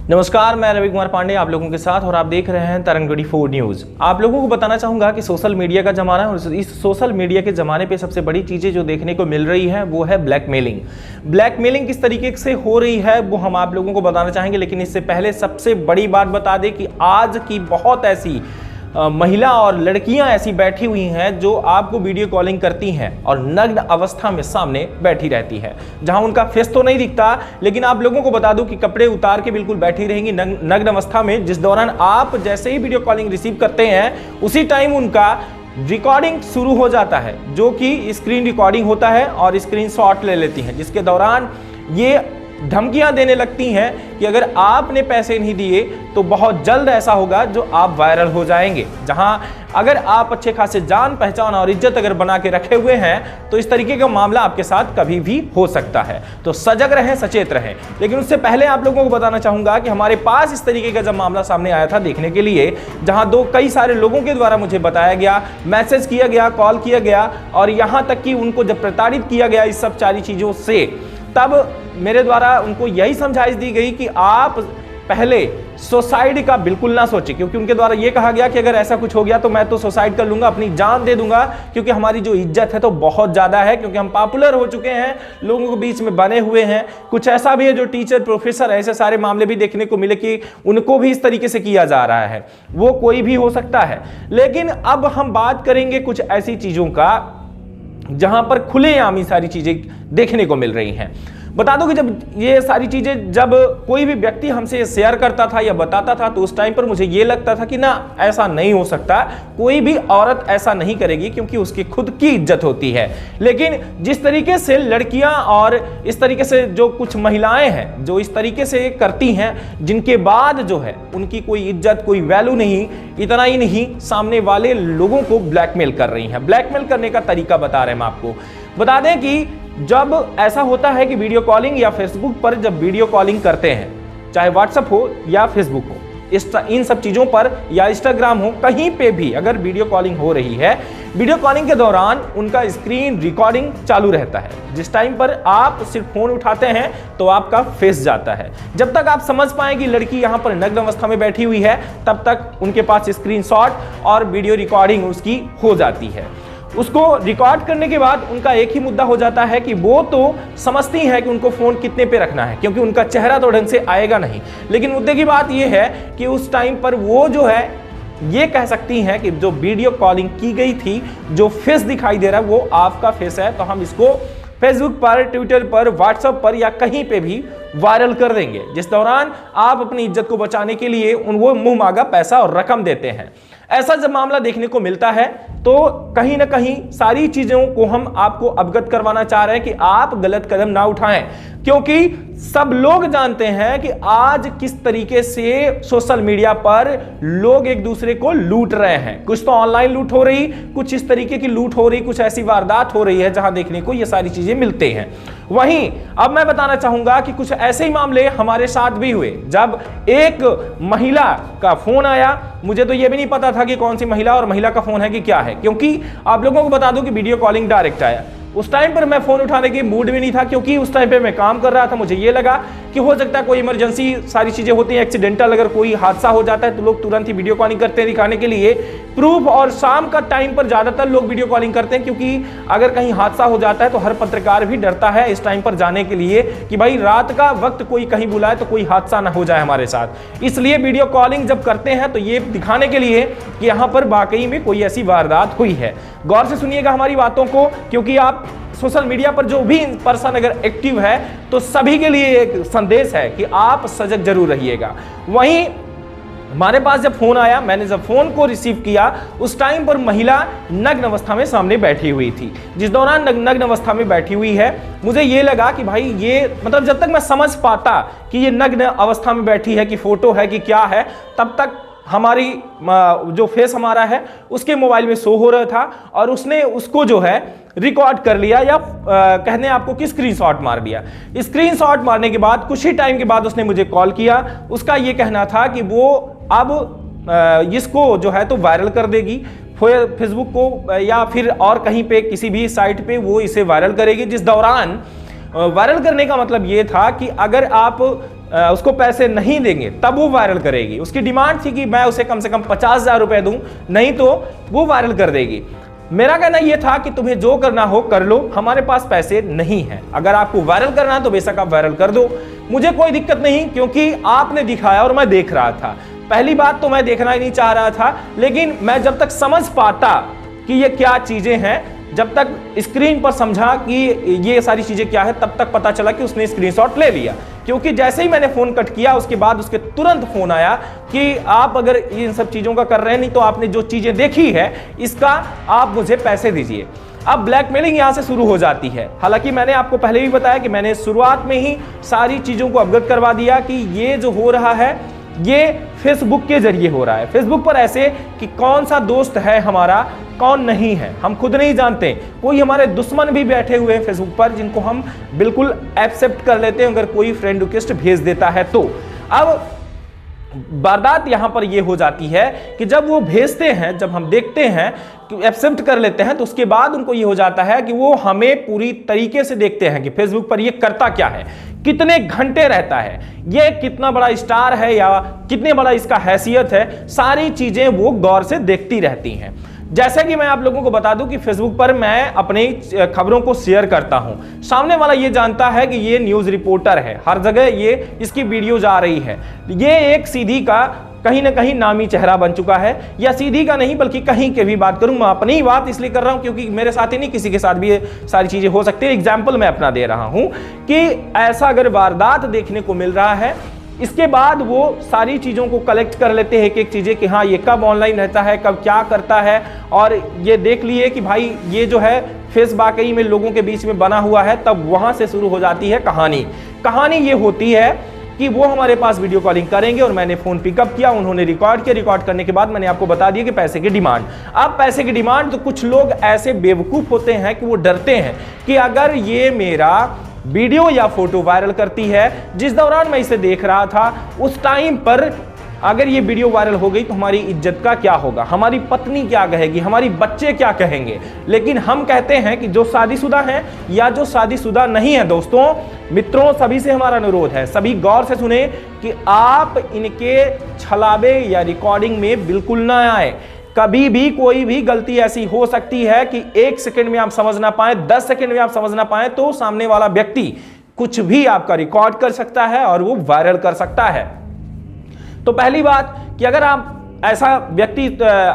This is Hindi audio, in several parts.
नमस्कार, मैं रवि कुमार पांडे आप लोगों के साथ और आप देख रहे हैं तरंग 24 न्यूज़। आप लोगों को बताना चाहूँगा कि सोशल मीडिया का ज़माना है और इस सोशल मीडिया के ज़माने पे सबसे बड़ी चीज़ें जो देखने को मिल रही है वो है ब्लैकमेलिंग। ब्लैकमेलिंग किस तरीके से हो रही है वो हम आप लोगों को बताना चाहेंगे, लेकिन इससे पहले सबसे बड़ी बात बता दें कि आज की बहुत ऐसी महिला और लड़कियां ऐसी बैठी हुई हैं जो आपको वीडियो कॉलिंग करती हैं और नग्न अवस्था में सामने बैठी रहती है, जहां उनका फेस तो नहीं दिखता, लेकिन आप लोगों को बता दूं कि कपड़े उतार के बिल्कुल बैठी रहेंगी नग्न अवस्था में। जिस दौरान आप जैसे ही वीडियो कॉलिंग रिसीव करते हैं उसी टाइम उनका रिकॉर्डिंग शुरू हो जाता है, जो कि स्क्रीन रिकॉर्डिंग होता है और स्क्रीनशॉट ले लेती हैं, जिसके दौरान ये धमकियां देने लगती हैं कि अगर आपने पैसे नहीं दिए तो बहुत जल्द ऐसा होगा जो आप वायरल हो जाएंगे। जहां अगर आप अच्छे खासे जान पहचान और इज्जत अगर बना के रखे हुए हैं तो इस तरीके का मामला आपके साथ कभी भी हो सकता है। तो सजग रहें, सचेत रहें। लेकिन उससे पहले आप लोगों को बताना चाहूंगा कि हमारे पास इस तरीके का जब मामला सामने आया था देखने के लिए, जहां कई सारे लोगों के द्वारा मुझे बताया गया, मैसेज किया गया, कॉल किया गया और यहां तक कि उनको जब प्रताड़ित किया गया इस सब सारी चीजों से, तब मेरे द्वारा उनको यही समझाइश दी गई कि आप पहले सुसाइड का बिल्कुल ना सोचें, क्योंकि उनके द्वारा यह कहा गया कि अगर ऐसा कुछ हो गया तो मैं तो सुसाइड कर लूंगा, अपनी जान दे दूंगा, क्योंकि हमारी जो इज्जत है तो बहुत ज्यादा है, क्योंकि हम पॉपुलर हो चुके हैं, लोगों के बीच में बने हुए हैं। कुछ ऐसा भी है जो टीचर, प्रोफेसर, ऐसे सारे मामले भी देखने को मिले कि उनको भी इस तरीके से किया जा रहा है। वो कोई भी हो सकता है। लेकिन अब हम बात करेंगे कुछ ऐसी चीजों का जहां पर खुलेआम ये सारी चीजें देखने को मिल रही हैं। बता दो कि जब ये सारी चीजें जब कोई भी व्यक्ति हमसे शेयर करता था या बताता था तो उस टाइम पर मुझे ये लगता था कि ना, ऐसा नहीं हो सकता, कोई भी औरत ऐसा नहीं करेगी, क्योंकि उसकी खुद की इज्जत होती है। लेकिन जिस तरीके से लड़कियां और इस तरीके से जो कुछ महिलाएं हैं जो इस तरीके से करती हैं, जिनके बाद जो है उनकी कोई इज्जत, कोई वैल्यू नहीं, इतना ही नहीं, सामने वाले लोगों को ब्लैकमेल कर रही हैं। ब्लैकमेल करने का तरीका बता रहे हैं हम आपको। बता दें कि जब ऐसा होता है कि वीडियो कॉलिंग या फेसबुक पर जब वीडियो कॉलिंग करते हैं, चाहे व्हाट्सएप हो या फेसबुक हो, इन सब चीजों पर या इंस्टाग्राम हो, कहीं पे भी अगर वीडियो कॉलिंग हो रही है, वीडियो कॉलिंग के दौरान उनका स्क्रीन रिकॉर्डिंग चालू रहता है। जिस टाइम पर आप सिर्फ फोन उठाते हैं तो आपका फेस जाता है। जब तक आप समझ पाए कि लड़की यहां पर नग्न अवस्था में बैठी हुई है, तब तक उनके पास स्क्रीनशॉट और वीडियो रिकॉर्डिंग उसकी हो जाती है। उसको रिकॉर्ड करने के बाद उनका एक ही मुद्दा हो जाता है कि वो तो समझती है कि उनको फोन कितने पे रखना है, क्योंकि उनका चेहरा तो ढंग से आएगा नहीं। लेकिन मुद्दे की बात यह है कि उस टाइम पर वो जो है ये कह सकती हैं कि जो वीडियो कॉलिंग की गई थी, जो फेस दिखाई दे रहा है वो आपका फेस है, तो हम इसको फेसबुक पर, ट्विटर पर, व्हाट्सएप पर या कहीं पे भी वायरल कर देंगे। जिस दौरान आप अपनी इज्जत को बचाने के लिए वो मुंह मांगा पैसा और रकम देते हैं। ऐसा जब मामला देखने को मिलता है तो कहीं ना कहीं सारी चीजों को हम आपको अवगत करवाना चाह रहे हैं कि आप गलत कदम ना उठाएं, क्योंकि सब लोग जानते हैं कि आज किस तरीके से सोशल मीडिया पर लोग एक दूसरे को लूट रहे हैं। कुछ तो ऑनलाइन लूट हो रही, कुछ इस तरीके की लूट हो रही, कुछ ऐसी वारदात हो रही है जहां देखने को ये सारी चीजें मिलते हैं। वहीं अब मैं बताना चाहूंगा कि कुछ ऐसे ही मामले हमारे साथ भी हुए। जब एक महिला का फोन आया, मुझे तो यह भी नहीं पता था कि कौन सी महिला और महिला का फोन है कि क्या है, क्योंकि आप लोगों को बता दूं कि वीडियो कॉलिंग डायरेक्ट आया। उस टाइम पर मैं फोन उठाने की मूड में नहीं था, क्योंकि उस टाइम पे मैं काम कर रहा था। मुझे ये लगा कि हो सकता है कोई इमरजेंसी सारी चीजें होती हैं, एक्सीडेंटल अगर कोई हादसा हो जाता है तो लोग तुरंत ही वीडियो कॉलिंग करते हैं दिखाने के लिए प्रूफ। और शाम का टाइम पर ज्यादातर लोग वीडियो कॉलिंग करते हैं, क्योंकि अगर कहीं हादसा हो जाता है तो हर पत्रकार भी डरता है इस टाइम पर जाने के लिए कि भाई रात का वक्त कोई कहीं बुलाए तो कोई हादसा ना हो जाए हमारे साथ। इसलिए वीडियो कॉलिंग जब करते हैं तो ये दिखाने के लिए कि यहां पर वाकई में कोई ऐसी वारदात हुई है। गौर से सुनिएगा हमारी बातों को, क्योंकि आप सोशल मीडिया पर जो भी पर्सन अगर एक्टिव है तो सभी के लिए एक संदेश है कि आप सजग जरूर रहिएगा। वहीं हमारे पास जब फोन आया, मैंने जब फोन को रिसीव किया, उस टाइम पर महिला नग्न अवस्था में सामने बैठी हुई थी। जिस दौरान नग्न अवस्था में बैठी हुई है, मुझे ये लगा कि भाई ये मतलब जब तक मैं समझ पाता कि ये नग्न अवस्था में बैठी है कि फोटो है कि क्या है, तब तक हमारी जो फेस हमारा है उसके मोबाइल में शो हो रहा था और उसने उसको जो है रिकॉर्ड कर लिया या कहने आपको कि स्क्रीनशॉट मार दिया। स्क्रीनशॉट मारने के बाद कुछ ही टाइम के बाद उसने मुझे कॉल किया। उसका ये कहना था कि वो अब इसको जो है तो वायरल कर देगी, फेसबुक को या फिर और कहीं पे किसी भी साइट पे वो इसे वायरल करेगी। जिस दौरान वायरल करने का मतलब ये था कि अगर आप उसको पैसे नहीं देंगे तब वो वायरल करेगी। उसकी डिमांड थी कि मैं उसे कम से कम 50,000 रुपए दूं, नहीं तो वो वायरल कर देगी। मेरा कहना यह था कि तुम्हें जो करना हो कर लो, हमारे पास पैसे नहीं हैं। अगर आपको वायरल करना है तो बेशक आप वायरल कर दो, मुझे कोई दिक्कत नहीं, क्योंकि आपने दिखाया और मैं देख रहा था। पहली बात तो मैं देखना ही नहीं चाह रहा था, लेकिन मैं जब तक समझ पाता कि ये क्या चीजें हैं, जब तक स्क्रीन पर समझा कि ये सारी चीजें क्या है, तब तक पता चला कि उसने स्क्रीनशॉट ले लिया। क्योंकि जैसे ही मैंने फोन कट किया उसके बाद उसके तुरंत फोन आया कि आप अगर इन सब चीजों का कर रहे हैं, नहीं तो आपने जो चीजें देखी है इसका आप मुझे पैसे दीजिए। अब ब्लैकमेलिंग यहां से शुरू हो जाती है। हालांकि मैंने आपको पहले भी बताया कि मैंने शुरुआत में ही सारी चीजों को अवगत करवा दिया कि ये जो हो रहा है ये फेसबुक के जरिए हो रहा है। फेसबुक पर ऐसे कि कौन सा दोस्त है हमारा, कौन नहीं है, हम खुद नहीं जानते। कोई हमारे दुश्मन भी बैठे हुए हैं फेसबुक पर, जिनको हम बिल्कुल एक्सेप्ट कर लेते हैं अगर कोई फ्रेंड रिक्वेस्ट भेज देता है तो। अब वारदात यहां पर यह हो जाती है कि जब वो भेजते हैं, जब हम देखते हैं कि एक्सेप्ट कर लेते हैं, तो उसके बाद उनको यह हो जाता है कि वो हमें पूरी तरीके से देखते हैं कि फेसबुक पर ये करता क्या है, कितने घंटे रहता है, ये कितना बड़ा स्टार है या कितने बड़ा इसका हैसियत है, सारी चीजें वो गौर से देखती रहती हैं। जैसे कि मैं आप लोगों को बता दूं कि फेसबुक पर मैं अपनी खबरों को शेयर करता हूं, सामने वाला ये जानता है कि ये न्यूज रिपोर्टर है, हर जगह ये इसकी वीडियो जा रही है, ये एक सीधी का कहीं ना कहीं नामी चेहरा बन चुका है, या सीधी का नहीं बल्कि कहीं के भी बात करूं, मैं अपनी ही बात इसलिए कर रहा हूं क्योंकि मेरे साथ ही नहीं किसी के साथ भी ये सारी चीजें हो सकती है। एग्जाम्पल मैं अपना दे रहा हूं कि ऐसा अगर वारदात देखने को मिल रहा है, इसके बाद वो सारी चीज़ों को कलेक्ट कर लेते हैं, एक चीज़ें कि हाँ ये कब ऑनलाइन रहता है, कब क्या करता है, और ये देख लिए कि भाई ये जो है फेस वाकई में लोगों के बीच में बना हुआ है। तब वहाँ से शुरू हो जाती है कहानी ये होती है कि वो हमारे पास वीडियो कॉलिंग करेंगे और मैंने फ़ोन पिकअप किया, उन्होंने रिकॉर्ड किया, रिकॉर्ड करने के बाद मैंने आपको बता दिया कि पैसे की डिमांड। अब पैसे की डिमांड, तो कुछ लोग ऐसे बेवकूफ़ होते हैं कि वो डरते हैं कि अगर ये मेरा वीडियो या फोटो वायरल करती है, जिस दौरान मैं इसे देख रहा था उस टाइम पर अगर ये वीडियो वायरल हो गई तो हमारी इज्जत का क्या होगा, हमारी पत्नी क्या कहेगी, हमारी बच्चे क्या कहेंगे। लेकिन हम कहते हैं कि जो शादीशुदा हैं या जो शादीशुदा नहीं है, दोस्तों मित्रों सभी से हमारा अनुरोध है, सभी गौर से सुने कि आप इनके छलावे या रिकॉर्डिंग में बिल्कुल ना आए। कभी भी कोई भी गलती ऐसी हो सकती है कि 1 सेकंड में आप समझ ना पाए, 10 सेकंड में आप समझ ना पाए, तो सामने वाला व्यक्ति कुछ भी आपका रिकॉर्ड कर सकता है और वो वायरल कर सकता है। तो पहली बात कि अगर आप ऐसा व्यक्ति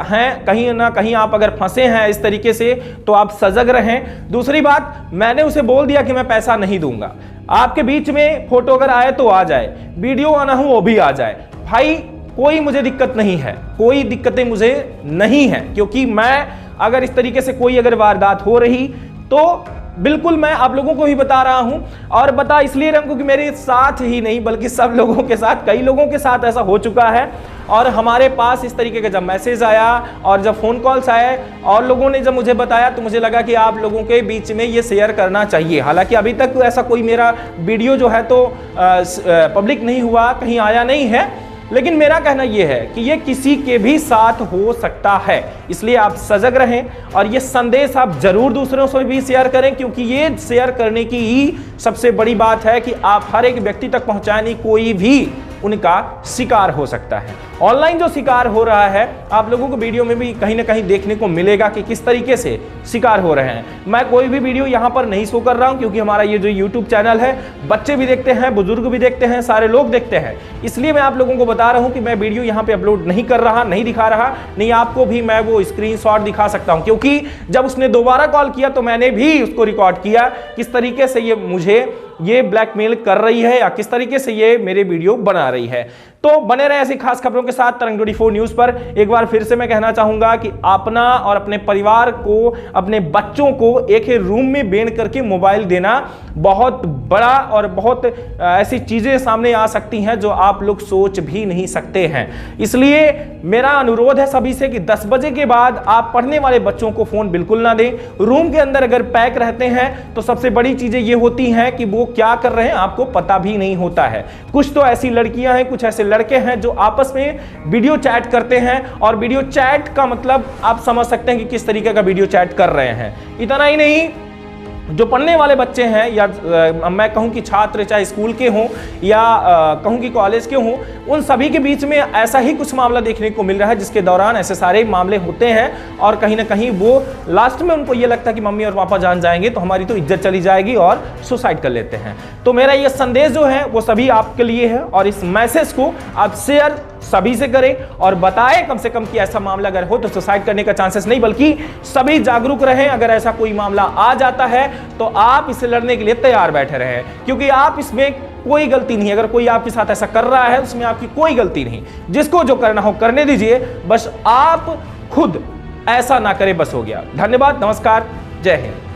हैं, कहीं ना कहीं आप अगर फंसे हैं इस तरीके से, तो आप सजग रहें। दूसरी बात, मैंने उसे बोल दिया कि मैं पैसा नहीं दूंगा, आपके बीच में फोटो अगर आए तो आ जाए, वीडियो आना हो वो भी आ जाए, भाई कोई मुझे दिक्कत नहीं है, कोई दिक्कतें मुझे नहीं है, क्योंकि मैं अगर इस तरीके से कोई अगर वारदात हो रही तो बिल्कुल मैं आप लोगों को ही बता रहा हूं। और बता इसलिए रहा हूं क्योंकि मेरे साथ ही नहीं बल्कि सब लोगों के साथ, कई लोगों के साथ ऐसा हो चुका है। और हमारे पास इस तरीके का जब मैसेज आया और जब फ़ोन कॉल्स आए और लोगों ने जब मुझे बताया, तो मुझे लगा कि आप लोगों के बीच में ये शेयर करना चाहिए। हालांकि अभी तक ऐसा कोई मेरा वीडियो जो है तो पब्लिक नहीं हुआ, कहीं आया नहीं है, लेकिन मेरा कहना यह है कि ये किसी के भी साथ हो सकता है, इसलिए आप सजग रहें और ये संदेश आप जरूर दूसरों से भी शेयर करें, क्योंकि ये शेयर करने की ही सबसे बड़ी बात है कि आप हर एक व्यक्ति तक पहुंचाने, कोई भी उनका शिकार हो सकता है। ऑनलाइन जो शिकार हो रहा है, आप लोगों को वीडियो में भी कहीं ना कहीं देखने को मिलेगा कि किस तरीके से शिकार हो रहे हैं। मैं कोई भी वीडियो यहाँ पर नहीं शो कर रहा हूँ, क्योंकि हमारा ये जो यूट्यूब चैनल है बच्चे भी देखते हैं, बुजुर्ग भी देखते हैं, सारे लोग देखते हैं, इसलिए मैं आप लोगों को बता रहा हूँ कि मैं वीडियो यहाँ पे अपलोड नहीं कर रहा, नहीं दिखा रहा। नहीं, आपको भी मैं वो स्क्रीनशॉट दिखा सकता हूँ, क्योंकि जब उसने दोबारा कॉल किया तो मैंने भी उसको रिकॉर्ड किया किस तरीके से ये मुझे ये ब्लैकमेल कर रही है या किस तरीके से ये मेरे वीडियो बना रही है। तो बने रहे ऐसी खास खबरों के साथ तरंग 24 न्यूज पर। एक बार फिर से मैं कहना चाहूंगा कि अपना और अपने परिवार को, अपने बच्चों को एक ही रूम में बैठ करके मोबाइल देना बहुत बड़ा और बहुत ऐसी चीजें सामने आ सकती हैं जो आप लोग सोच भी नहीं सकते हैं। इसलिए मेरा अनुरोध है सभी से कि 10 बजे के बाद आप पढ़ने वाले बच्चों को फोन बिल्कुल ना दें। रूम के अंदर अगर पैक रहते हैं तो सबसे बड़ी चीजें ये होती हैं कि वो क्या कर रहे हैं आपको पता भी नहीं होता है। कुछ तो ऐसी लड़कियां हैं, कुछ ऐसे लड़के हैं जो आपस में वीडियो चैट करते हैं, और वीडियो चैट का मतलब आप समझ सकते हैं कि किस तरीके का वीडियो चैट कर रहे हैं। इतना ही नहीं, जो पढ़ने वाले बच्चे हैं या मैं कहूं कि छात्र चाहे स्कूल के हों या कहूं कि कॉलेज के हों, उन सभी के बीच में ऐसा ही कुछ मामला देखने को मिल रहा है जिसके दौरान ऐसे सारे मामले होते हैं और कहीं ना कहीं वो लास्ट में उनको ये लगता है कि मम्मी और पापा जान जाएंगे तो हमारी तो इज्जत चली जाएगी और सुसाइड कर लेते हैं। तो मेरा ये संदेश जो है वो सभी आपके लिए है और इस मैसेज को आप शेयर सभी से करें और बताएं कम से कम कि ऐसा मामला अगर हो तो सुसाइड करने का चांसेस नहीं, बल्कि सभी जागरूक रहें। अगर ऐसा कोई मामला आ जाता है तो आप इसे लड़ने के लिए तैयार बैठे रहें, क्योंकि आप इसमें कोई गलती नहीं। अगर कोई आपके साथ ऐसा कर रहा है उसमें आपकी कोई गलती नहीं। जिसको जो करना हो करने दीजिए, बस आप खुद ऐसा ना करें, बस हो गया। धन्यवाद, नमस्कार, जय हिंद।